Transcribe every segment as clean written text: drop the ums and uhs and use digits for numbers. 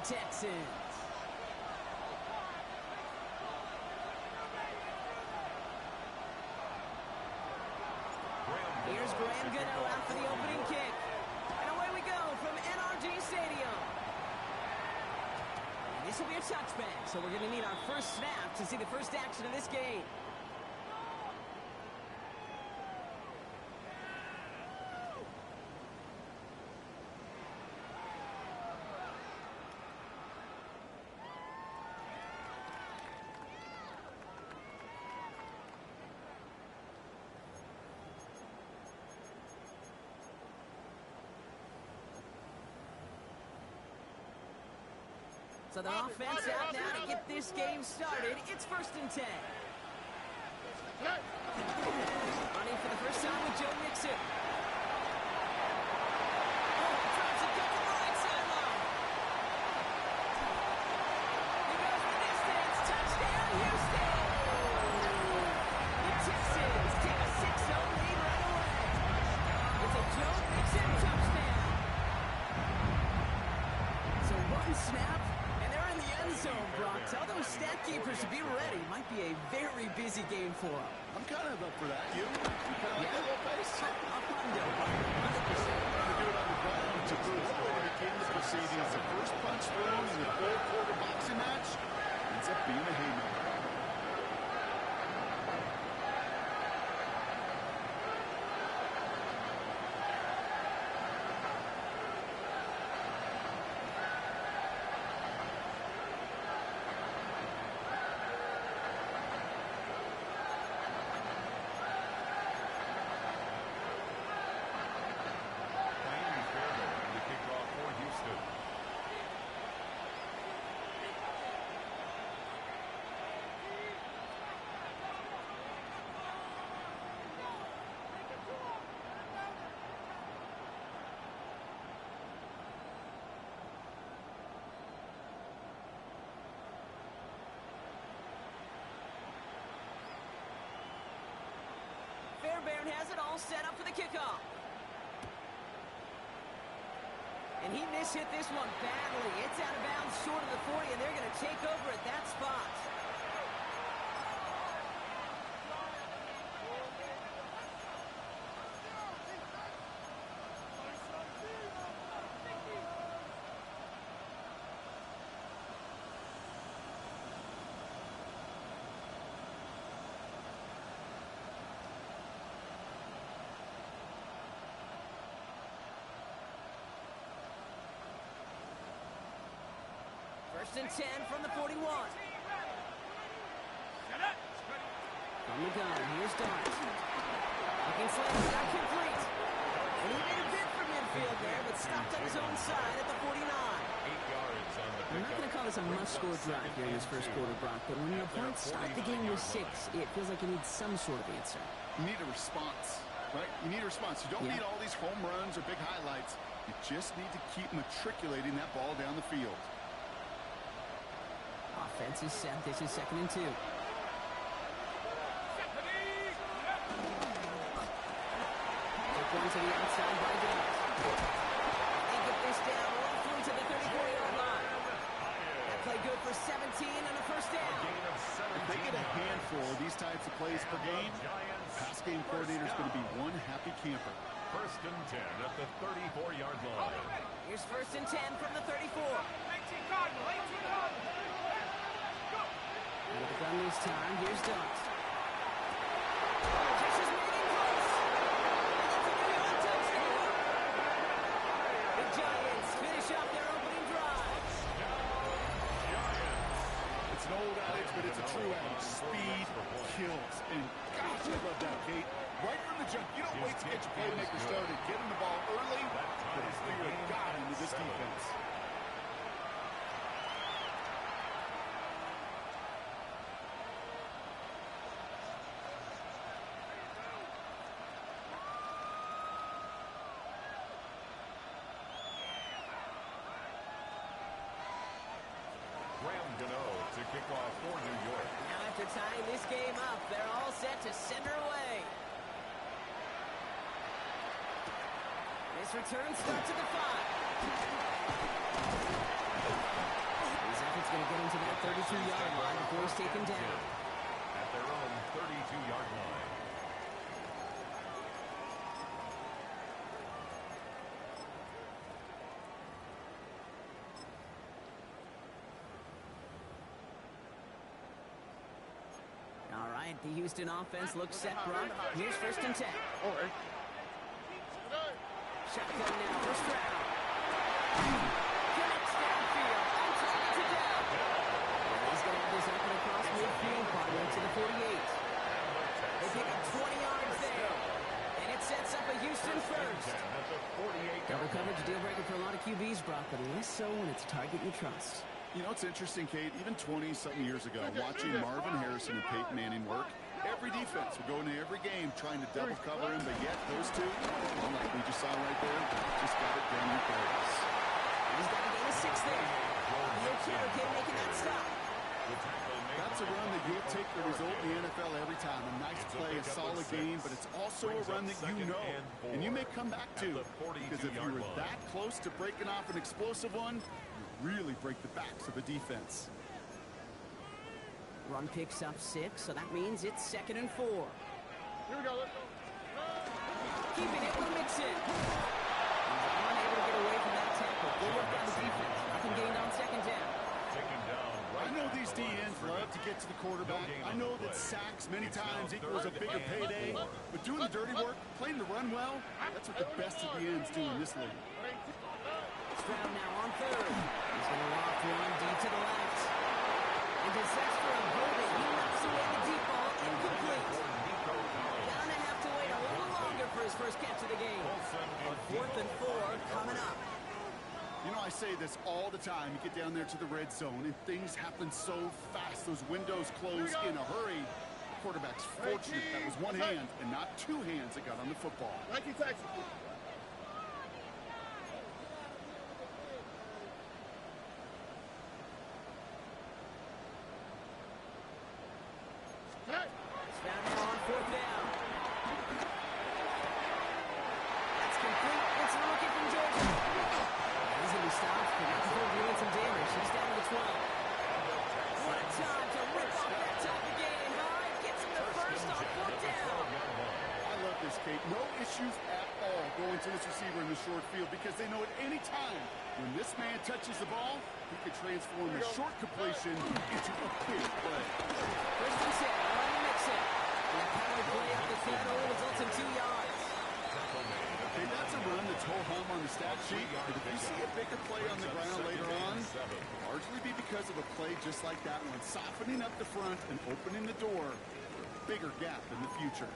Texans. Here's Graham Gano out for the opening kick. And away we go from NRG Stadium. And this will be a touchback, so we're going to need our first snap to see the first action of this game. So the offense out now to get this game started. It's 1st and 10. Running for the first time with Joe Mixon. Oh, drops it down the right sideline. He goes the distance. Touchdown, Houston. The Texans take a 6-0 lead right away. It's a Joe Mixon touchdown. So one snap. Zone, Brock. Tell those stat keepers to be ready. Might be a very busy game for them. I'm kind of up for that. You kind of like that little pace? Up under. 100%. To do it on the ground, to do it way to begin the proceedings. The first punch thrown in the full quarter boxing match ends up being a haymaker. Fairbairn has it all set up for the kickoff. And he mishit this one badly. It's out of bounds short of the 40, and they're going to take over at that spot. First and 10 from the 41. From the gun, here's Dart. Looking slant, not complete. And he made a bid for midfield there, but stopped on his own side at the 49. 8 yards on the I'm not going to call this a must-score drive here in this first quarter, Brock, but when your opponents start the game with 6, it feels like you need some sort of answer. You need a response, right? You need a response. You don't need all these home runs or big highlights. You just need to keep matriculating that ball down the field. Offense is set. This is 2nd and 2. They're going to the outside by Dart. They get this down all through to the 34-yard line. That play good for 17 and a first down. If they get a handful of these types of plays per game, pass game coordinator is going to be one happy camper. 1st and 10 at the 34-yard line. Here's 1st and 10 from the 34. Out of the gun this time, here's Dart. Just as many close. And that's a good touchdown. The Giants finish off their opening drive. It's an old adage, but it's a true adage. Speed kills. And gosh, I love that, Kate. Right from the jump, you don't wait to get your playmaker started. Get him the ball early. Put his fear of God into this defense. To kick off for New York. Now after tying this game up, they're all set to send her away. This return starts at the 5. The Houston offense looks set, Brock. Here's 1st and 10. Shotgun now, first round. Connects downfield, on target to down. And he's going to have this open across midfield, partner to the 48. They pick up 20 yards there. And it sets up a Houston first. Double coverage, deal breaker for a lot of QBs, Brock, but less so when it's a target you trust. You know, it's interesting, Kate, even 20-something years ago, watching Marvin Harrison and Peyton Manning work, every defense would go into every game trying to double cover him, but yet those two, well, like we just saw right there, just got it done regardless. He's got to gain a 6 there. He'll Cherokee making that stop. That's a run that you'll take the result in the NFL every time. A nice play, a solid game, but it's also a run that you know, and you may come back to, because if you were that close to breaking off an explosive one, you really break the backs of the defense. Run picks up 6, so that means it's 2nd and 4. Here we go. Let's go. Keeping it with Mixon. He's unable to get away from that tackle. Good work by the defense. Nothing gained on 2nd down. I know these DNs love to get to the quarterback. I know that sacks many times equals a bigger payday, but doing the dirty work, playing the run well, that's what the best of the ends do in this league. Stroud now on 3rd. He's going to loft one deep to the left. And disaster of holding. He knocks away the deep ball. Incomplete. Gonna have to wait a little longer for his first catch of the game. On 4th and 4 coming up. You know, I say this all the time. You get down there to the red zone, and things happen so fast. Those windows close in a hurry. The quarterback's fortunate that was one hand and not 2 hands that got on the football. 19 Texas. Stroud now on 4th down. That's complete. It's looking from Georgia. Easily stopped, but not before doing some damage. He's down to the 12. What a time to rip off that type of gain. High gets him the first on 4th down. I love this, Kate. No issues at all going to this receiver in the short field because they know at any time when this man touches the ball, he can transform a short completion into a big play. 1st and 10, on the Mixon. And a power play up the field results in 2 yards. Okay, that's a run that's ho-hum on the stat sheet, but if you see a bigger play on the ground later on, it'll largely be because of a play just like that one, softening up the front and opening the door for a bigger gap in the future.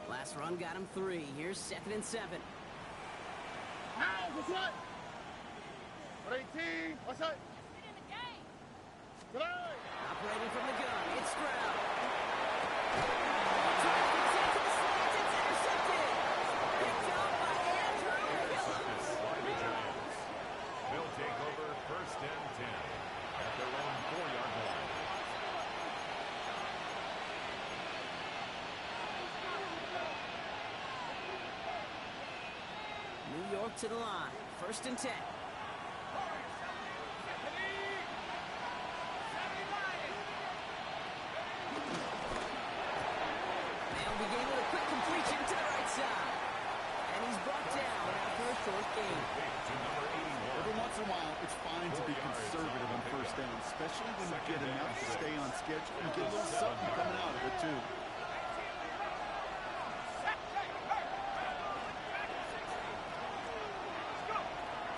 Last run got him 3. Here's 2nd and 7. Now, what's what? 18. What's that? Good eye. Operating from the gun, it's Stroud. Drives into the slants, it's intercepted. Picked up by Andrew Phillips. They'll take over 1st and 10 at their own 4-yard line. New York to the line, 1st and 10. They'll begin with a quick completion to the right side. And he's brought down after a short gain. Every once in a while, it's fine to be conservative on 1st down, especially when you get enough to stay on schedule and get a little something coming out of it, too.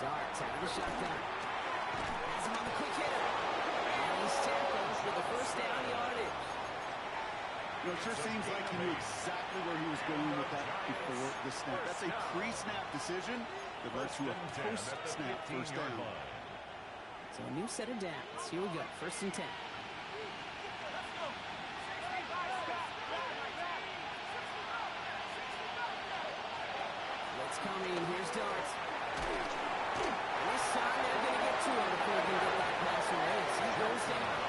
Darts out of the shotgun. Has him on the quick hitter. And he's tackled for the 1st down yardage. You know, it sure seems like he knew exactly where he was going with that before the snap. That's a pre-snap decision that led to a post-snap 1st down. So a new set of downs. Here we go, 1st and 10. Let's come in. Here's Darts. And this time they're going to get to him before he can get that pass away. He goes down.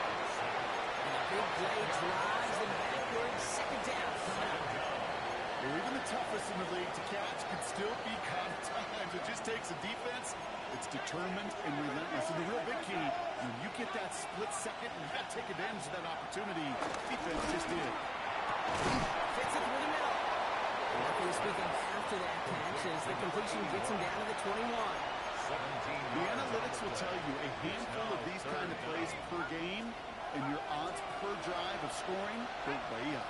And a big play drives them backwards. 2nd down coming up. Or even the toughest in the league to catch can still be caught at times. It just takes a defense that's determined and relentless. And the real big key, when you get that split second, you got to take advantage of that opportunity. Defense just did. Fits it through the middle. Nothing to speak of after that catch as the completion gets him down to the 21. The analytics will tell you a handful of these kind of plays per game and your odds per drive of scoring go way up.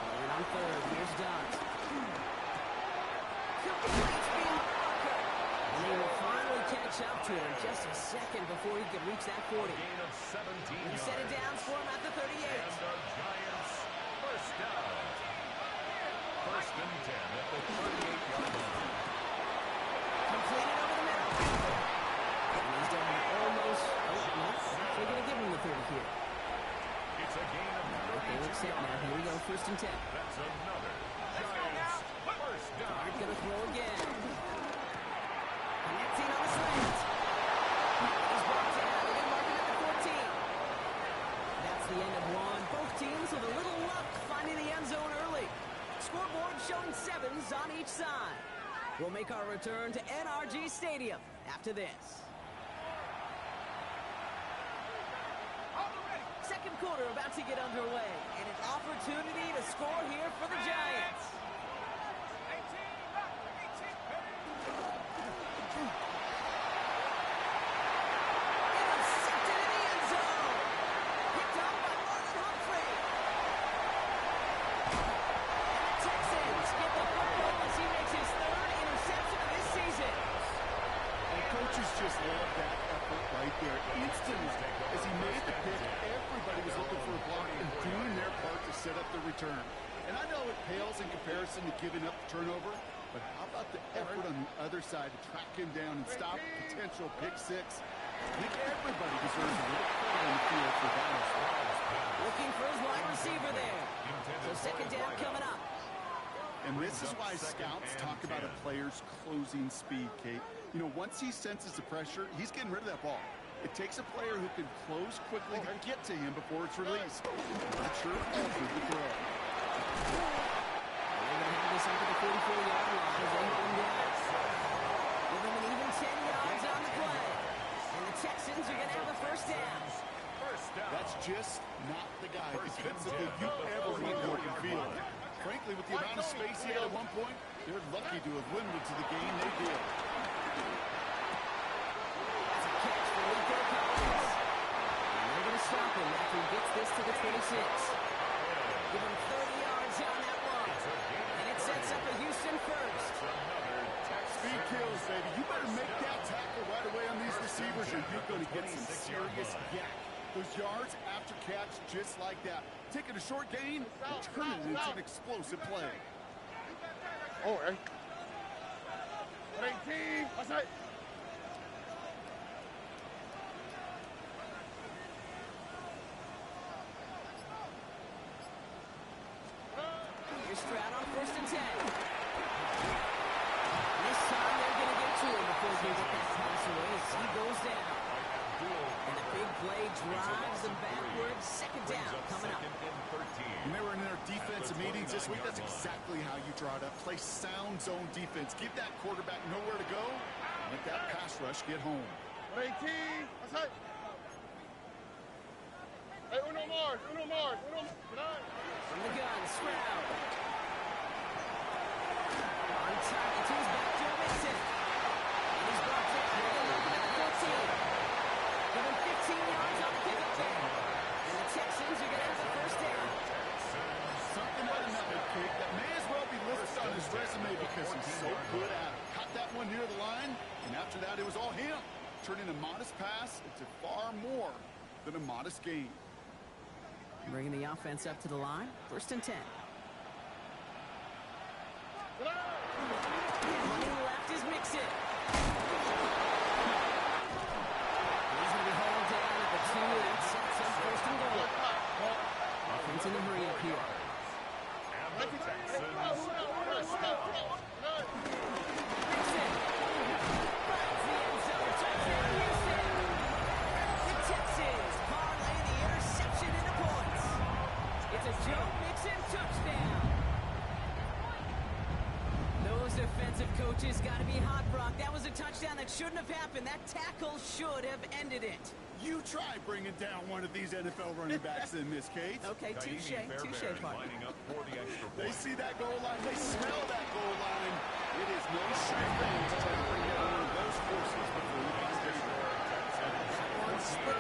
Forward on third. Here's Dodds. Completes behind Walker. And he will finally catch up to him just a second before he could reach that 40. Gain of 17 And yards. set it down for him at the 38. And the Giants first down. First and 10 at the 38-yard line. Completed over the middle. And he's down almost. Oh, no. They're going to give him the 30 here. It's a gain of Okay, 32 accept now. Here we go. First and 10. That's another Giants first down. He's going to throw again. Connecting on the slant. He's brought down. They're going to mark him at the 14. That's the end of one. Both teams with a little luck finding the end zone early. Scoreboard showing 7s on each side. We'll make our return to NRG Stadium after this. Second quarter about to get underway, and an opportunity to score here for the Giants. Intercepted in the end zone. Picked up by Marlon Humphrey. And the Texans get the football as he makes his third interception of this season. And coaches just love that effort right there. Instantly, as he made the pick, everybody was looking for a block and doing their part to set up the return. And I know it pales in comparison to giving up the turnover, but how about the effort on the other side to track him down and stop a potential pick six? I think everybody deserves a little credit on the field for that as well. Looking for his wide receiver there. So second down coming up. And this is why scouts talk about a player's closing speed, Kate. You know, once he senses the pressure, he's getting rid of that ball. It takes a player who can close quickly to get to him before it's released. Not sure if Alfred would throw. They're going to have this up to the 44-yard line as they home down. Give them an even 10 yards on the play. And the Texans are going to have the first down. That's just not the guy defensively you ever want to open field. Frankly, with the amount of space he had at one point, they're lucky to have limited to the game they did. That's a catch for Rico Collins. And they're going to stop him after he gets this to the 26. Give him 30 yards on that one. And it sets up a Houston first. Speed kills, baby. You better make that tackle right away on these receivers or you're going to get some serious yak. Those yards after catch just like that. Taking a short gain and turning it into an explosive play. Oh, hey. 18. What's that? Here's Stroud on first and 10. This time they're going to get to him before they get that pass away as he goes down. And a big play drives them backwards. Second down coming up. When they were in their defensive meetings this week, that's exactly how you draw it up. Play sound zone defense. Give that quarterback nowhere to go. Let that pass rush get home. 18. What's that? Hey, uno more. Uno more. From the gun, Stroud. On time to his back to Vincent. And he's brought down. They're going to look at the 14. Give him 15 yards on the pickup there. And the Texans are going to have the first down. Something about another kick that may as well be listed on his resume because he's so good at it. Caught that one near the line, and after that it was all him. Turning a modest pass into far more than a modest gain. Bringing the offense up to the line. First and 10. Running left is Mixon. He's going to be hauled down at the 2, and it sets up first and goal. Offense in the hurry up here. And the Texans Mixon. Finds the end zone. Touchdown, Houston. The Texans parlay the interception into points. It's a Joe Mixon touchdown. Those defensive coaches got to be hot, Brock. That was a touchdown that shouldn't have happened. That tackle should have ended it. You try bringing down one of these NFL running backs in this case. Okay, touche, partner. lining up for the extra They point. see that goal line. They smell that goal line. It is no sure thing to try to bring down one of those forces before you find it. One split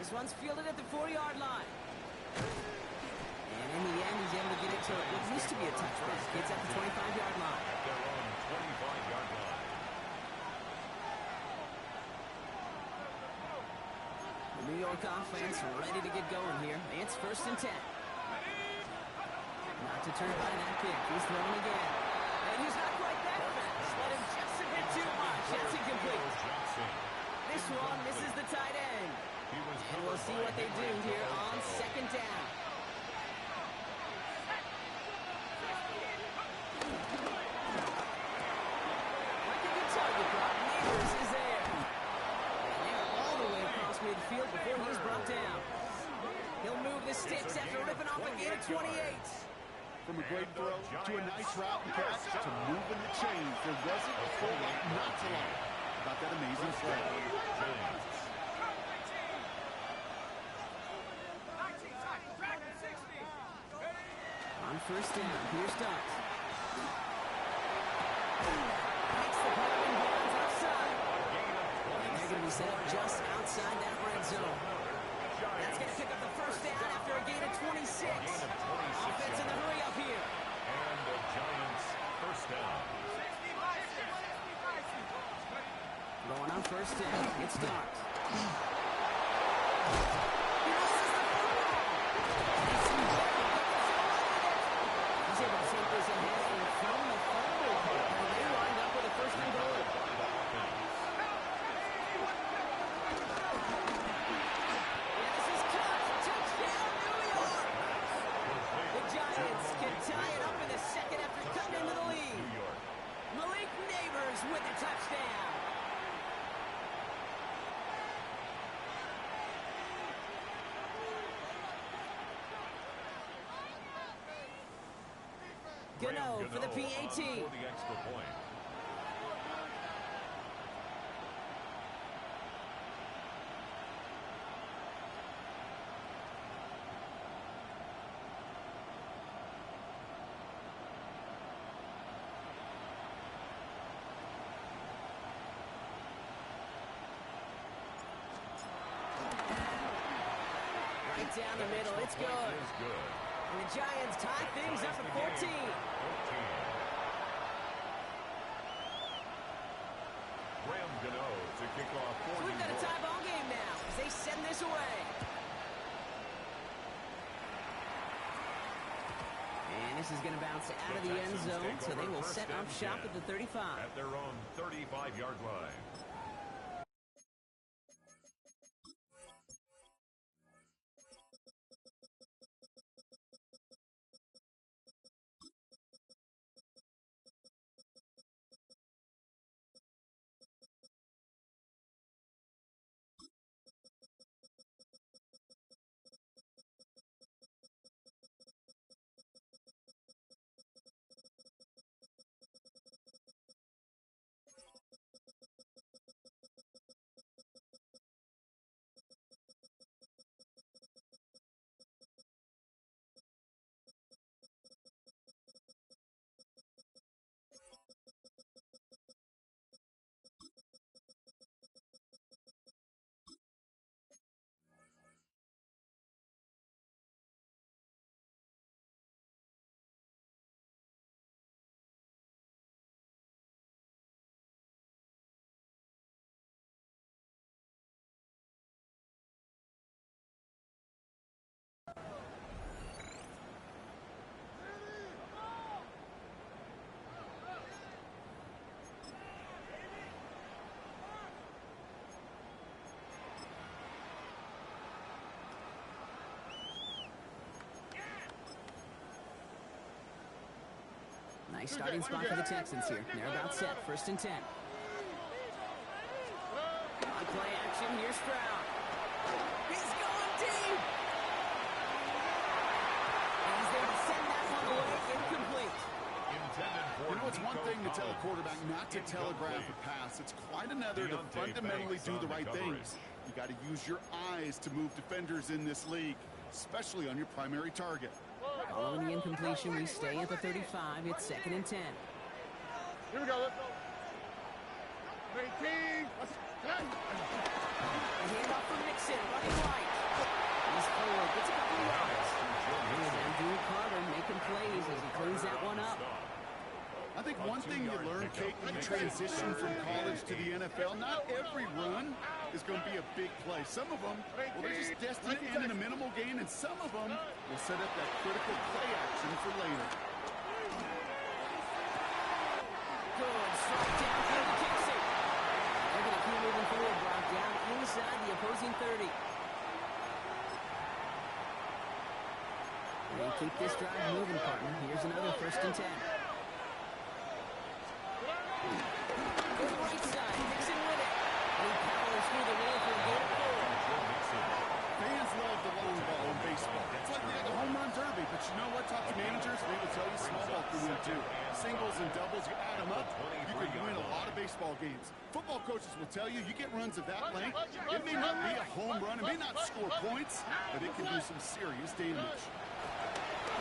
This one's fielded at the 4-yard line. And in the end, he's able to get it to what used to be a touchback. It's at the 25-yard line. At their own 25-yard line. The New York offense ready to get going here. It's 1st and 10. Not to turn by that kick. He's throwing again. And he's not quite that fast. Let him just a bit too much. That's incomplete. This one misses the tight end. And we'll see what they do here on 2nd down. Like a good target drop, Neighbors is there. And they're all the way across midfield before he's brought down. He'll move the sticks after ripping off a gain of 28. From a great throw to a nice route and catch to moving the chains. There wasn't a full lot not to like about that amazing play. On 1st down, here's Starks. Makes the play and hands outside. And they're going to be set up just outside that red zone. That's going to pick up the 1st down after a gain of 26. Offense in the hurry up here. And the Giants 1st down. Going on 1st down, it's Starks. He's able to take this ahead and from the fumble. And they wind up with a 1st and goal. This is caught. Touchdown, New York. The Giants can tie it up in the 2nd after cutting into the lead. Malik Neighbors with the touchdown. Gano for the PAT. For the extra point. Right down the middle, it's good. Is good. And the Giants tie things up at 14. Graham Gano to kick off So 40. we've got a tie ball game now as they send this away. And this is going to bounce out of the end zone, so they will set up shop at the 35. At their own 35-yard line. Nice starting spot for the Texans here. They're about set. 1st and 10. On play action, here's Stroud. He's going deep. And he's there to send that one away incomplete. You know, it's one thing to tell a quarterback not to telegraph a pass. It's quite another to fundamentally do the right things. You got to use your eyes to move defenders in this league, especially on your primary target. Following the incompletion, we stay at the 35. It's 2nd and 10. Here we go. Let's go. 18. Let's go. A handoff from Mixon, running right. He's forward, gets a couple of yards. Here's Andrew Carter making plays as he cleans that one up. I think one thing you learn, Kate, when you transition from college to the NFL, not every run is going to be a big play. Some of them, well, they're just destined to end in a minimal gain, and some of them will set up that critical play action for later. Good strike down for the Dixon. They're going to keep moving forward, Brock, down inside the opposing 30. They keep this drive moving, partner. Here's another 1st and 10. Go to the right side, Dixon with it. He powers through the middle for a gain of 4. Fans love the long ball in baseball. It's like the home run derby, but you know what? Talk to managers, they will tell you small ball can win too. Singles and doubles, you add them up, you can win a lot of baseball games. Football coaches will tell you, you get runs of that length, it may not be a home run, it may not score points, but it can do some serious damage.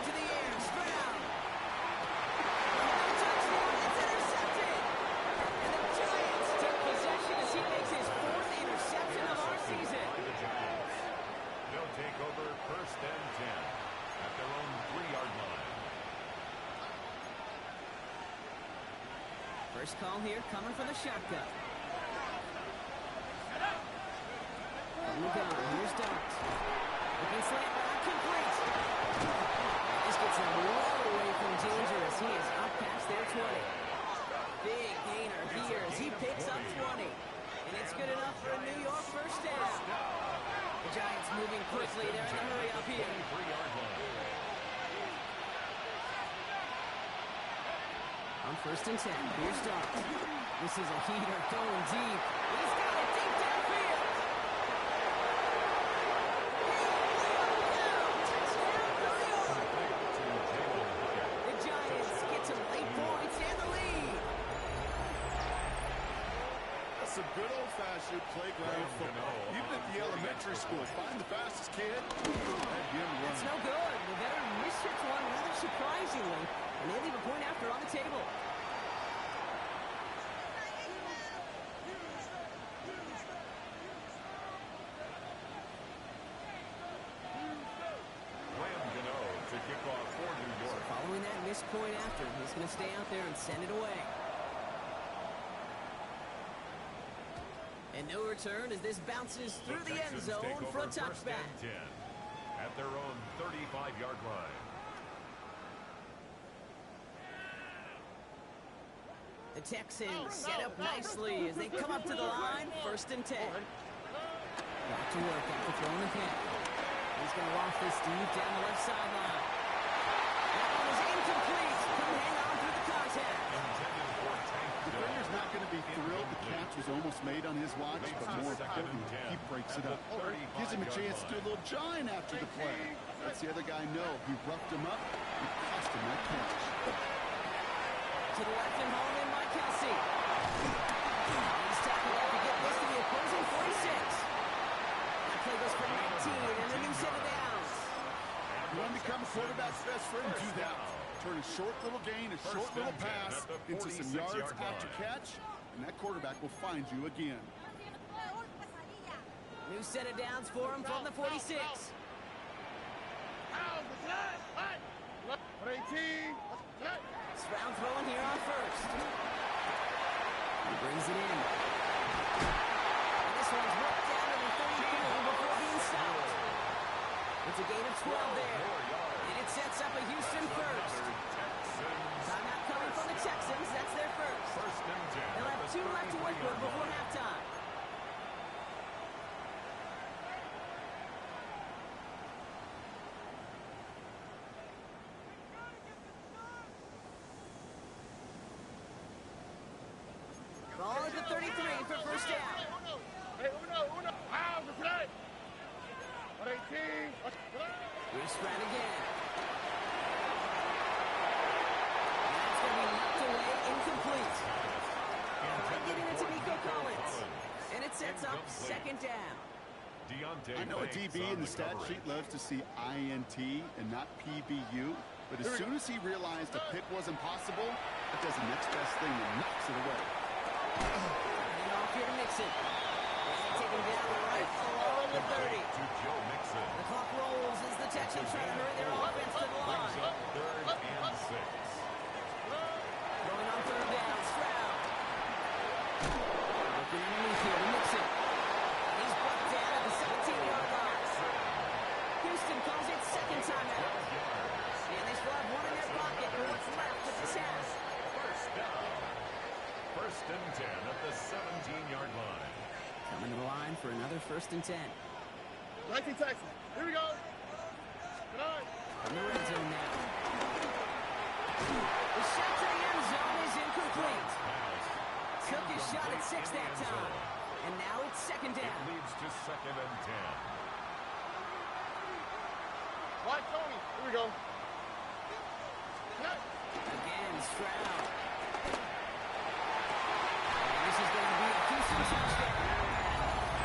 To the air, Stroud. Touchdown, it's intercepted. And the Giants take possession as he makes his 4th interception of our season. They'll take over 1st and 10 at their own 3-yard line. First call here, coming for the shotgun. On the gun, here's Dart. Looking slant route, complete. This gets him well away from danger as he is up past their 20. Big gainer here as he picks up 20. And it's good enough for a New York 1st down. The Giants moving quickly. They're in the hurry up here. 3-yard line. On 1st and 10, here's Dart. This is a heater going deep. He's got it deep downfield. The Giants get some late points and the lead. That's some good old-fashioned playground football. Even at the elementary school, find the fastest kid, let him run. It's no good. The veteran mishits one rather surprisingly, and they leave a point after on the table. To kick off for New York. Following that missed point after, he's going to stay out there and send it away. And no return as this bounces through the end zone for a touchback. 1st and 10 at their own 35-yard line. The Texans set up nicely as they come up to the line. 1st and 10. Back to work after throwing the pick. He's going to loft this deep down the left sideline. That one is incomplete. Couldn't hang on through the contact. The defender's not going to be thrilled the catch was almost made on his watch, but more importantly, he breaks it up. Gives him a chance to do a little jawing after the play. Lets the other guy know he roughed him up and cost him that catch. To the left and home in by Kelsey. He's tackled up to get this to the opposing 46. That play goes for 19 and a new set of downs. You want to become a quarterback's best friend? Do that. Turn a short little gain, a short little pass into some yards after catch, and that quarterback will find you again. New set of downs for him from the 46. Stroud throwing here on 1st. He brings it in. And this one's ripped down to the 33 before being stopped. It's a gain of 12 there. And it sets up a Houston 1st. Timeout coming from the Texans. That's their 1st. 1st and 10. They'll have 2 left to work with before halftime. Ball at the 33 for 1st down. Here's Stroud again. And that's going to be knocked away, incomplete. Giving it to Nico Collins. And it sets up 2nd down. I know a DB in the stat sheet loves to see INT and not PBU, but as soon as he realized a pick wasn't possible, that does the next best thing and knocks it away. And off here to Mixon. And take him down right along the 30. To Joe Mixon. The clock rolls as the Texans try to hurry their offense to the line. Brings up 3rd and 6. Going on 3rd down, Stroud. Looking underneath here to Mixon. And he's brought down at the 17-yard line. Houston calls it second timeout. And they still have one in their pocket for what's left of this half. First down. 1st and 10 at the 17-yard line. Coming to the line for another 1st and 10. 19 Texans. Here we go. Good night. From the red zone now. The shot to the end zone is incomplete. Took his shot at 6 that time. And now it's 2nd It down. leads to 2nd and 10. Right, Tony. Here we go. Good night. Again, Stroud. And this is going to be a Houston touchdown.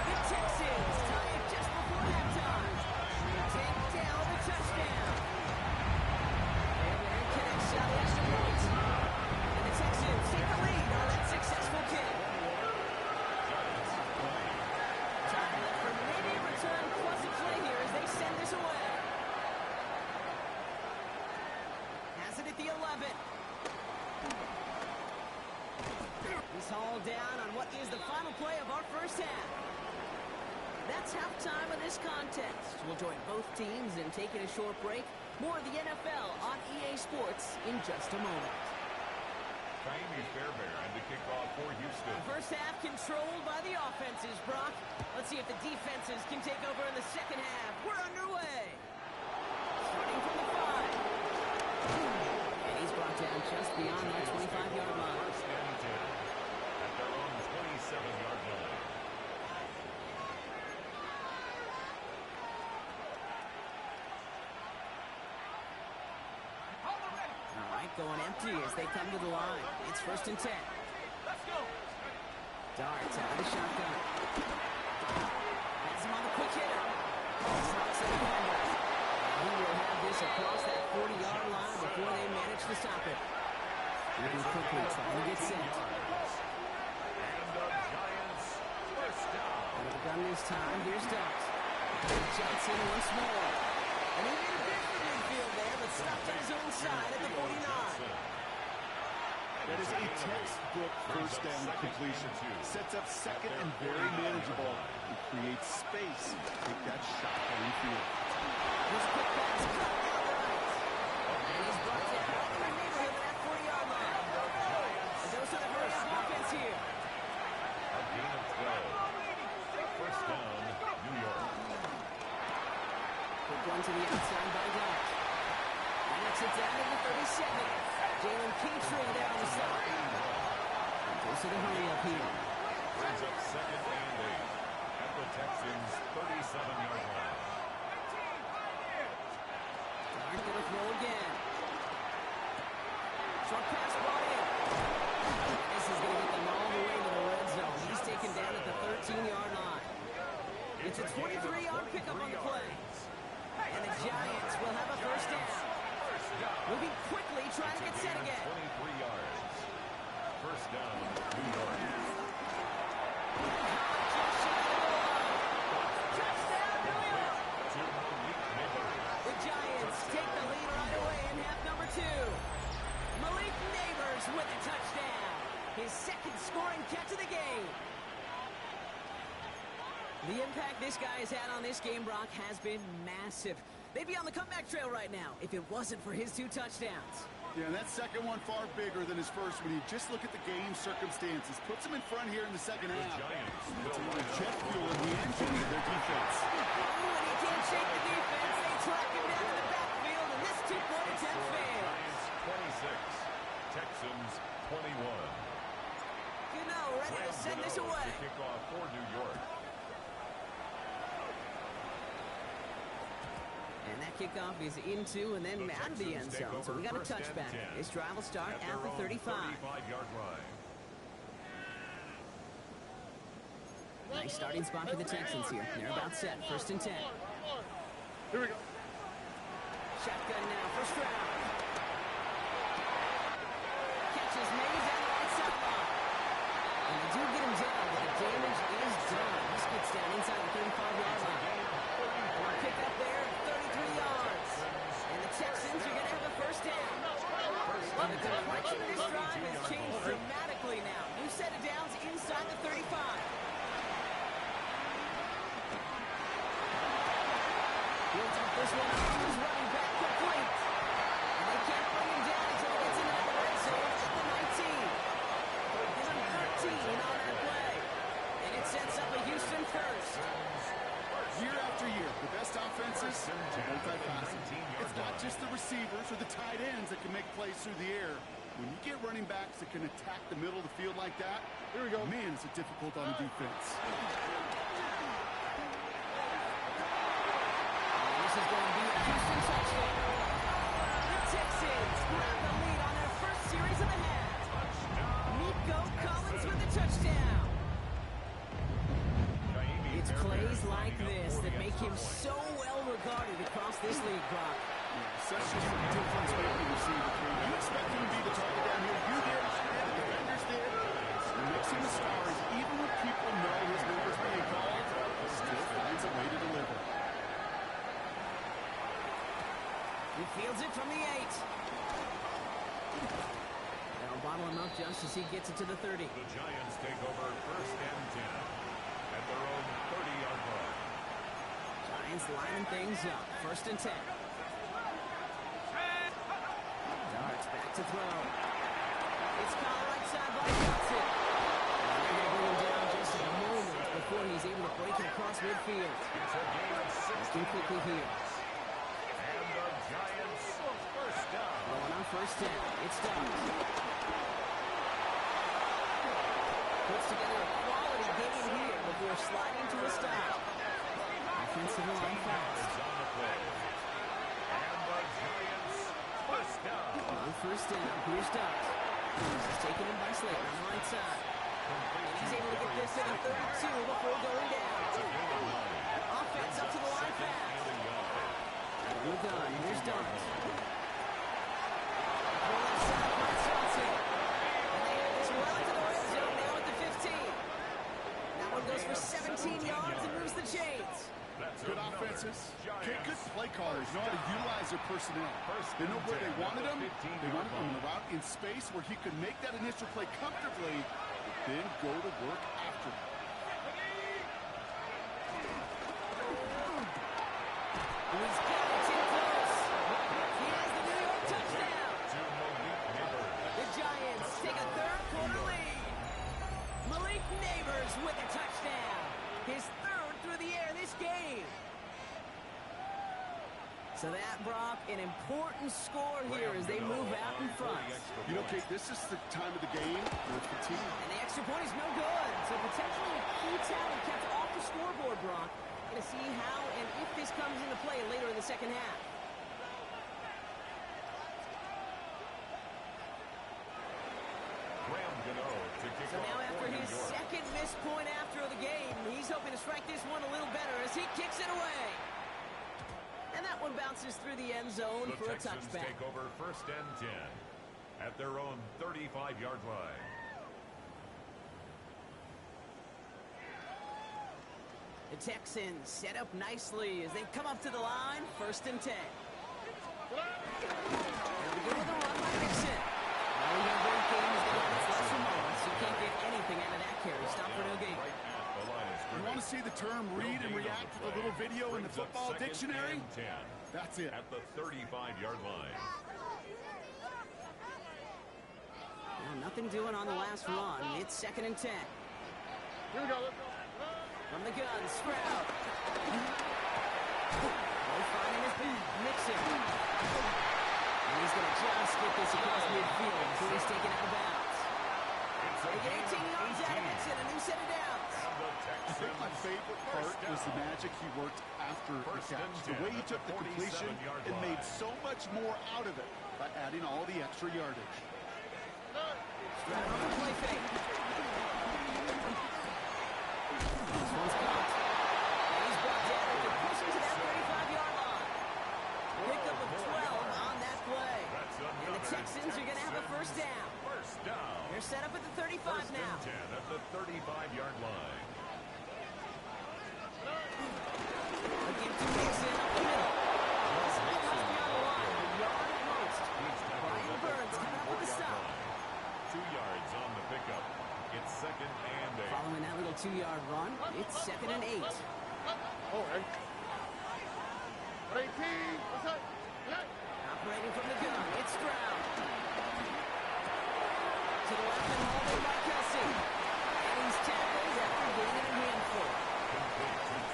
The Texans tie it just before halftime. Take down the touchdown. And there connects shot extra points. And the Texans take the lead on that successful kick. Time left for maybe a return plus a play here as they send this away. Has it at the 11. He's hauled down on what is the final play of our first half. That's halftime of this contest. We'll join both teams in taking a short break. More of the NFL on EA Sports in just a moment. Jaime Fairbairn to kick off for Houston. First half controlled by the offenses, Brock. Let's see if the defenses can take over in the second half. We're underway. Starting from the 5. And he's brought down just beyond that 25-yard line. 1st and 10 at their own 27-yard line. All right, going empty as they come to the line. It's 1st and 10. Let's go. Darts out of the shotgun. Has him on the quick hitter. Stops the defender. He will have this across that 40-yard line before they manage to stop it. Moving quickly, trying to get set. And the Giants first down. Out of the gun this time, here's Dart. Johnson once more. And he made a big for midfield there, but stopped on his own side at the 49. That is a textbook first down completion. Sets up second and very manageable. It creates space. Take that shot downfield. His quick pass cut out right. And he's brought down right in the neighborhood of that 40-yard line. And those are the hurry-up offense here. A gain of 12. First down, New York. Quick one to the outside by Dart. And it's it down to the 37. Jalen Petrie there on the side. And goes to the hurry-up here. Brings up 2nd and 8 at the Texans' 37-yard line. Dart gonna throw again. Short pass brought in. This is gonna get them all the way to the red zone. He's taken down at the 13-yard line. It's a 23-yard pickup on the play. And the Giants will have a first down. Moving quickly, trying to get set again. 23 yards. First down, New York. Touchdown, New York! To Malik Neighbors. The Giants take the lead right away in half number 2. Malik Neighbors with a touchdown. His second scoring catch of the game. The impact this guy has had on this game, Brock, has been massive. They'd be on the comeback trail right now if it wasn't for his 2 touchdowns. Yeah, and that second one far bigger than his first when you just look at the game circumstances. Puts him in front here in the second half. Giants It's a will little jet fuel in the engine of their defense. Oh, and he can't shake the defense. They track him down in the backfield, and this 2-point attempt fails. Giants 26, Texans 21. You know, ready to send this away. To kick off for New York. And that kickoff is into and then out of the end zone. So we got a touchback. This drive will start at the 35. 35-yard line. Nice starting spot for the Texans here. They're about set. 1st and 10. Here we go. Shotgun now for Stroud. Catches made down the right sideline. And they do get him down, but the damage is done. This gets down inside the 35-yard line. The complexion of this drive has changed dramatically now. New set of downs inside the 35. He'll dump this one off to his running back, complete. And they can't bring him down until he gets into the red zone at the 19. Give him 13 on that play. And it sets up a Houston first. Year after year, the best offenses are multifaceted. It's not just the receivers or the tight ends that can make plays through the air. When you get running backs that can attack the middle of the field like that, here we go. Man, is it difficult on the defense. This is going to be a Houston touchdown. The Texans grab the lead on their first series of the half. Nico Collins with the touchdown. It's plays like this that make him so well regarded across this league, Brock. Such a difference-making receiver. You expect him to be the target down here. You did, I did, the defenders did. You're mixing the stars. Even when people know his number's being called, still finds a way to deliver. He fields it from the 8. They'll bottle him up just as he gets it to the 30. The Giants take over first and 10 at their own 30-yard line. Giants lining things up. First and 10. Darts back to throw. It's caught right side by Johnson. They're going to bring him down just a moment before he's able to break it across midfield. It's a gain of 60 quickly here. And the Giants first down. Going on first down. It's Dobbs. Puts together a quality game here before sliding to a stop. Offensive line fast. On the play. And the Giants first down. On first down, here's Dobbs. He's taken in by Slater on the right side. And he's able to get this to the 32 before going down. Offense up to the line fast. And we're done. Here's Dobbs. Left side, Brett Johnson. And they have this well into the red zone now at the 15. That one goes for 17 yards and moves the chains. Good offenses. Good play callers know how to utilize their personnel. They know where they wanted him. They wanted him in the route in space where he could make that initial play comfortably, then go to work after. He's getting too close. He has the New York touchdown. The Giants take a third-quarter lead. Malik Neighbors with a touchdown. His third through the air this game. So that, Brock, an important score here as they move out in front. You know, Kate, this is the time of the game where it's fatigue. And the extra point is no good. So potentially a key talent kept off the scoreboard, Brock. Going to see how and if this comes into play later in the second half. So now after his second missed point after the game, he's hoping to strike this one a little better as he kicks it away. And that one bounces through the end zone for a touchback. The Texans take over first and 10 at their own 35-yard line. The Texans set up nicely as they come up to the line, first and 10. They'll begin with a run by Mixon. All you have great games, they have its lesser moments. You can't get anything out of that carry. Stop for no gain. You want to see the term read and react to the little video in the football dictionary? That's it. At the 35-yard line. Well, nothing doing on the last run. It's second and 10. Here we go. From the gun, Stroud. They're finding his beat. Mixon. And he's going to just get this across midfield before he's taken out of bounds. They get 18 yards out of Mixon, a new set of downs. I think my favorite part was the magic he worked after the catch. The way he took the completion and made so much more out of it by adding all the extra yardage. Stroud on the play fake. This one's caught. And he's brought down after pushing to that 35-yard line. Pickup of 12 on that play. And the Texans are going to have a first down. First down. They're set up at the 35 First now. and 10 at the 35-yard line. Again to Mixon up the middle. This one goes beyond the line. A yard at most. Brian Burns coming up with 32-yard run. It's 2nd and 8. Oh, hey. Hey, P. What's up? Yeah. Operating from the gun, it's Stroud. To the left and holding by Kelsey. And he's tackled after gaining a handful.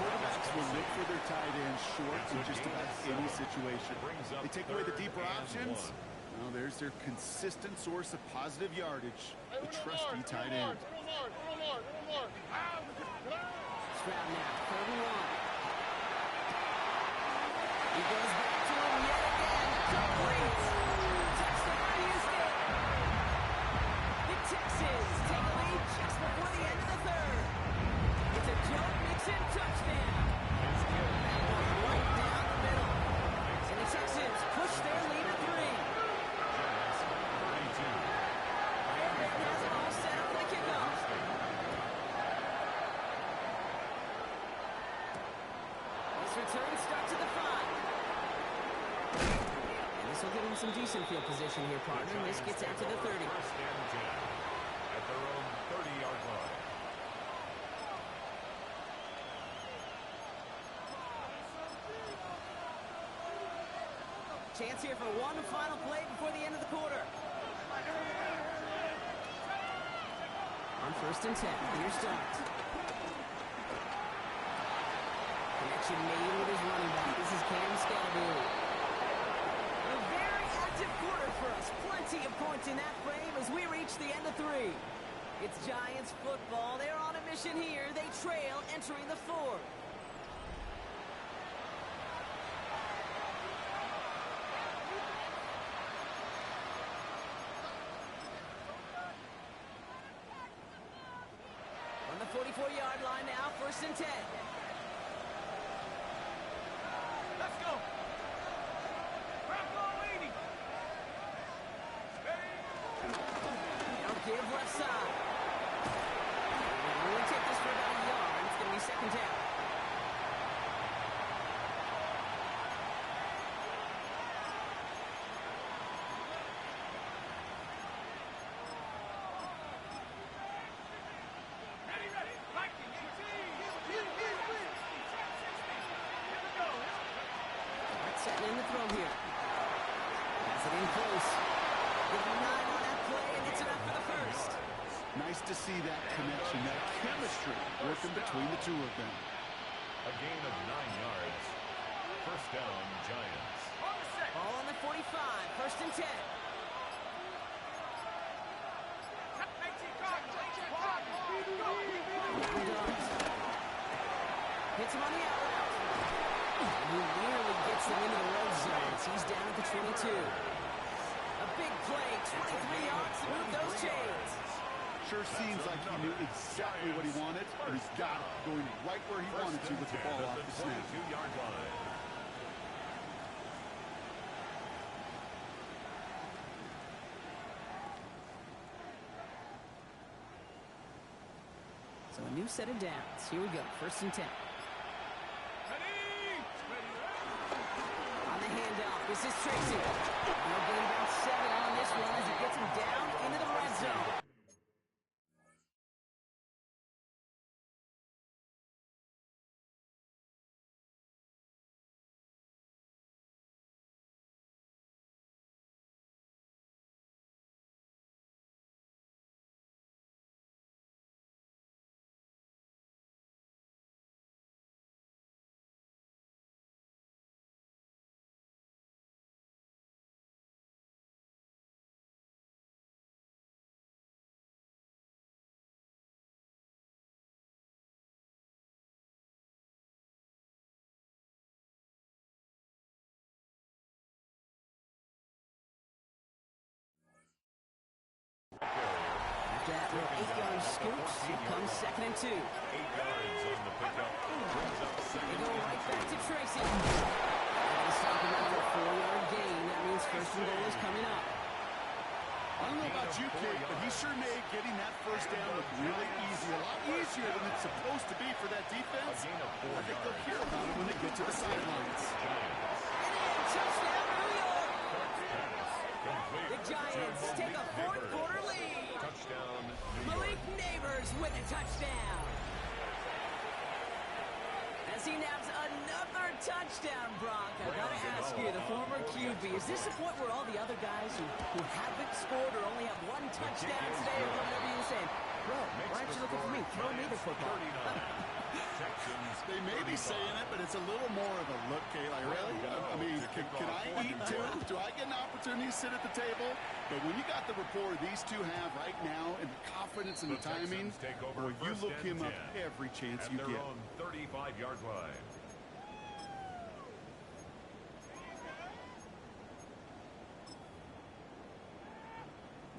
Quarterbacks will look for their tight ends short in just about any situation. They take away the deeper options. Well, there's their consistent source of positive yardage, the trusty tight end. Stroud now, 3rd and 1. He goes back to him yet again. Complete. Touchdown, Houston. The Texans take a lead just before the end of the 3rd. It's a Joe Mixon touchdown. Right down the middle. And the Texans push their lead to 3. Madden has it all set up for the kickoff. This return starts at the 5. And this will give him some decent field position here, partner. This gets out to the 30. First and 10 at their own 30-yard line. Chance here for one final play before the end of the quarter. On 1st and 10, here's Starks. Connection made with his running back. This is Cam Scalaboo. A very active quarter for us. Plenty of points in that frame as we reach the end of 3. It's Giants football. They're on a mission here. They trail entering the 4th. On the 44-yard line now, 1st and 10. Let's go. They'll give left side. We'll only take this for about a yard. It's going to be 2nd down. Setting in the throw here. Pass it in close. Give him 9 on that play, and it's enough for the 1st. Nice to see that connection, that chemistry working between the two of them. A gain of 9 yards. First down, Giants. Ball on the 45, 1st and 10. Hits him on the out route. He nearly gets them into the red zone. He's down at the 22. A big play, 23 yards to move those chains. Sure seems like he knew exactly what he wanted, and he's got it, going right where he wanted to with the ball off the snap. 22-yard line. So a new set of downs. Here we go, 1st and 10. On the handoff, this is Tracy. He'll gain about 7 on this one as he gets him down into the red zone. That little 8-yard scoop. Here comes 2nd and 2. 8 yards on the pickup. Brings up They go 2nd right and back to Tracy. They stop him after a 4-yard gain. That means 1st and goal is coming up. I don't know about you, kid, but he sure made getting that 1st down look really easy. A lot easier than it's supposed to be for that defense. A gain of 4 I think they'll hear about it when they get to the sidelines. And touchdown, New York! The Giants take a 4th quarter lead. Touchdown, New York. Malik Neighbors with a touchdown. he naps another touchdown, Brock. I gotta ask you, the former QB, is this the point where all the other guys who haven't scored or only have one touchdown today or whatever you're saying, bro, why aren't you looking for me? Throw me the football. They may be saying it, but it's a little more of a look, Kay. Like, really? I mean, can I eat too? Do I get an opportunity to sit at the table? But when you got the rapport these two have right now and the confidence and the timing, boy, you look him up every chance you get. 35-yard line.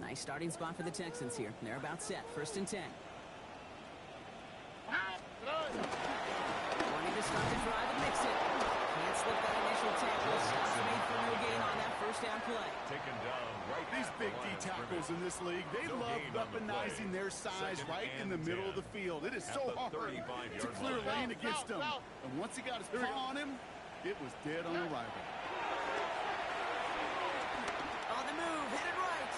Nice starting spot for the Texans here. They're about set. 1st and 10. Wanting to start the drive and mix it. Can't slip that initial tackle. Stops made for no gain on that 1st down play. Taken down right. These big D tackles in this league, they love weaponizing their size right in the middle of the field. It is so hard to clear lane against him. And once he got his paw on him, it was dead on arrival. On the move, headed right.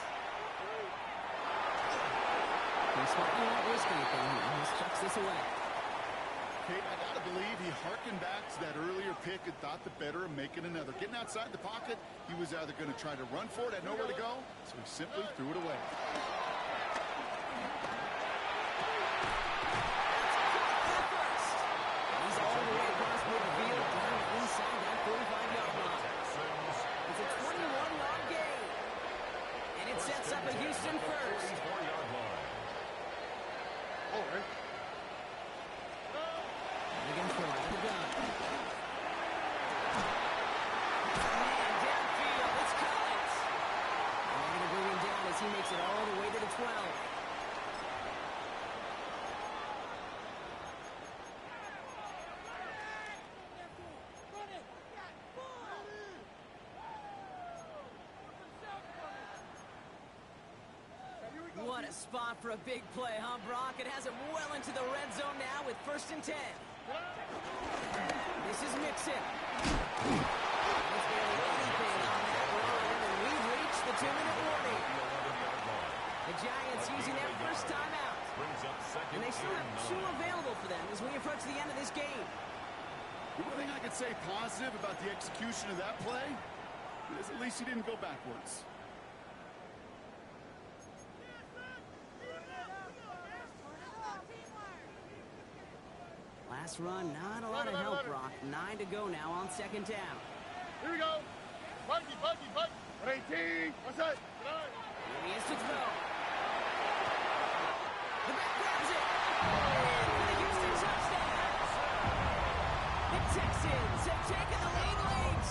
He's smartly not risking anything here. He just chucks this away. Kate, I gotta believe he harkened back to that earlier pick and thought the better of making another. Getting outside the pocket, he was either going to try to run for it, had nowhere to go, so he simply threw it away. He's all the way across midfield, down inside that 45-yard line. It's a 21-yard gain, and it sets up a Houston first. All right. Again for the gun. Man, downfield, it's Collins. They're going to bring him down as he makes it all the way to the 12. What a spot for a big play, huh, Brock? It has him well into the red zone now with 1st and 10. This is Mixon. There's barely anything on that run, and we've reached the 2-minute warning. The Giants using their first timeout. And they still have 2 available for them as we approach the end of this game. The one thing I could say positive about the execution of that play is at least he didn't go backwards. Last run, not a lot of help, Brock. 9 to go now on 2nd down. Here we go. Buggy. 118. What's that? Here he is to throw. The back grabs it. And for the Houston touchdown. The Texans have taken the lead late.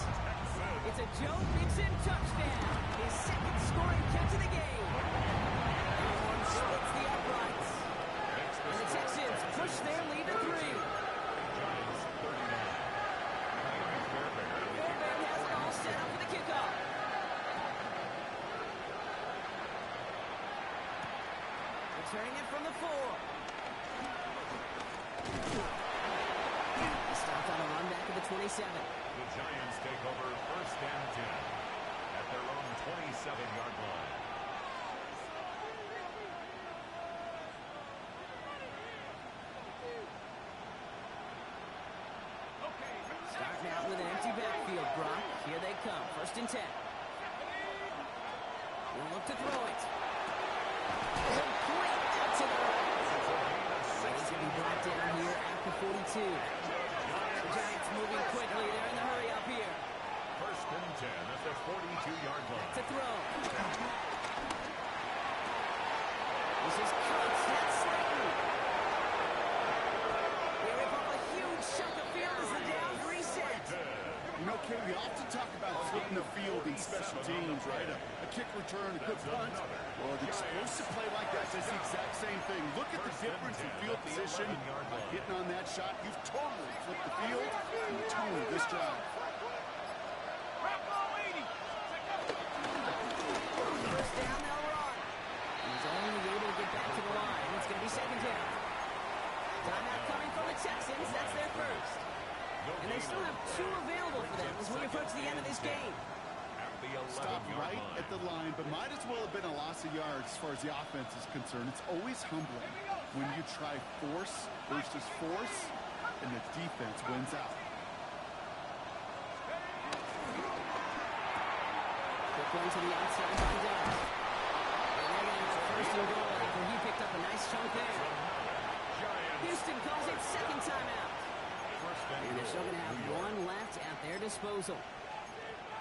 It's a Joe Mixon touchdown. His 2nd scoring catch of the game. Everyone splits the uprights. And the Texans push their lead to 3. Turning it from the 4. He stopped on a run back at the 27. The Giants take over 1st and 10 at their own 27-yard line. Starting out with an empty backfield, Brock. Here they come. 1st and 10. We'll look to throw it. Complete out to the right. He's going to be brought down here at the 42. The Giants moving quickly. They're in the hurry up here. 1st and 10 at the 42-yard line. To throw. This is Coates. That's Slayton. They rip up a huge chunk of field as the downs reset. You know, Kay, we often talk about flipping the field in special teams, right? A kick return, a good punt. Well, an explosive play like that does the exact same thing. Look at the difference in field position. By hitting on that shot, you've totally flipped the field and toned this drive. First down, they'll run. He's only able to get back to the line. It's going to be 2nd down. Timeout coming from the Texans. That's their first. And they still have 2 available for them as we approach the end of this game. Stop right at the line, but might as well have been a loss of yards as far as the offense is concerned. It's always humbling when you try force versus force, and the defense wins out. Quick one to the outside by Doug. And they're going to have first and goal after he picked up a nice chunk there. Houston calls it second timeout. And they're still going to have one left at their disposal.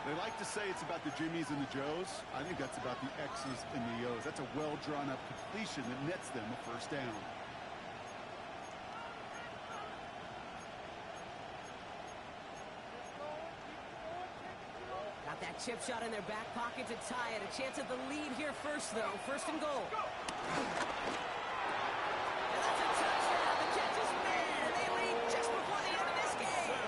They like to say it's about the Jimmies and the Joes. I think that's about the X's and the O's. That's a well-drawn-up completion that nets them a first down. Got that chip shot in their back pocket to tie it. A chance at the lead here first, though. First and goal. And that's a touchdown. The catch is made, and they lead just before the end of this game.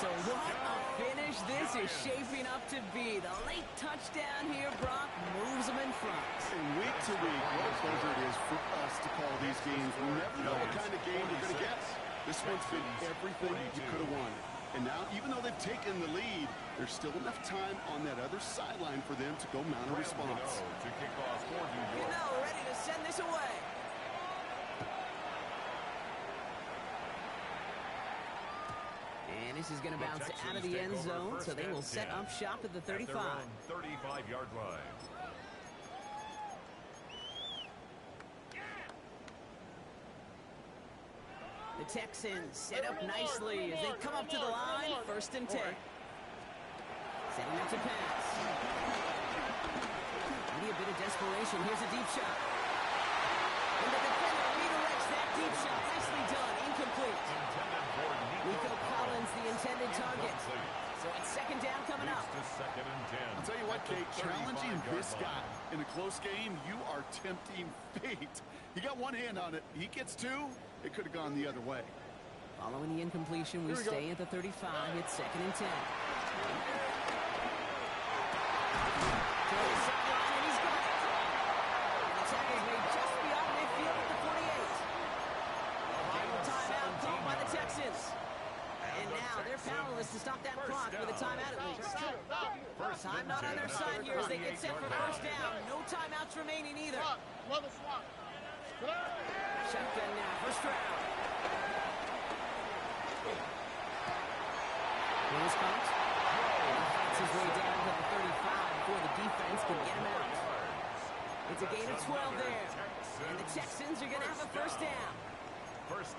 So what a finish this is shaping up to be. The late touchdown here, Brock, moves them in front. And week to week, what a pleasure it is for us to call these games. We never know what kind of game we're going to get. This one's been everything you could have wanted. And now, even though they've taken the lead, there's still enough time on that other sideline for them to go mount a response. To kick off for New York. Ready to send this away. And this is going to bounce out of the end zone, so they will set up shop at the 35. 35-yard line. The Texans set up nicely as they come up to the line, first and 10. Setting up to pass. Maybe a bit of desperation. Here's a deep shot. And the defender redirects that deep shot. Nicely done. Incomplete. Nico Collins, the intended target. So it's second down coming up. Second and 10. I'll tell you what, Kate, challenging this guy in a close game, you are tempting fate. He got one hand on it. He gets two. It could have gone the other way. Following the incompletion, we stay at the 35. It's second and 10. To the sideline, and he's got it. And the tackle is made just beyond midfield at the 48. Final timeout called by the Texans. And now they're powerless to stop that clock with a timeout at least. Time not on their side here as they get set for first down. No timeouts remaining either. Shotgun now, first round. Here's Hunt. He fights his way down to the 35 before the defense can get him out. It's a gain of 12 there. And the Texans are going to have a first down.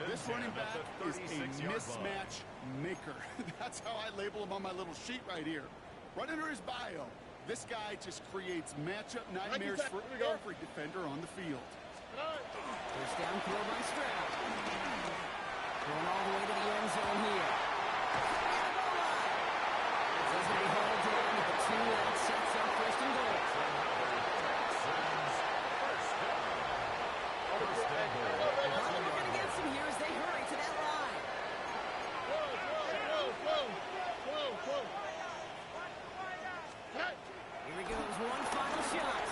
This running back is a mismatch maker. That's how I label him on my little sheet right here. Right under his bio, this guy just creates matchup nightmares for every defender on the field. First down throw by Stroud. Going all the way to the end zone here. He's going to be hauled down with the 2 that sets up first and goal. Hunter looking against him here as they hurry to that line. Here he goes, one final shot.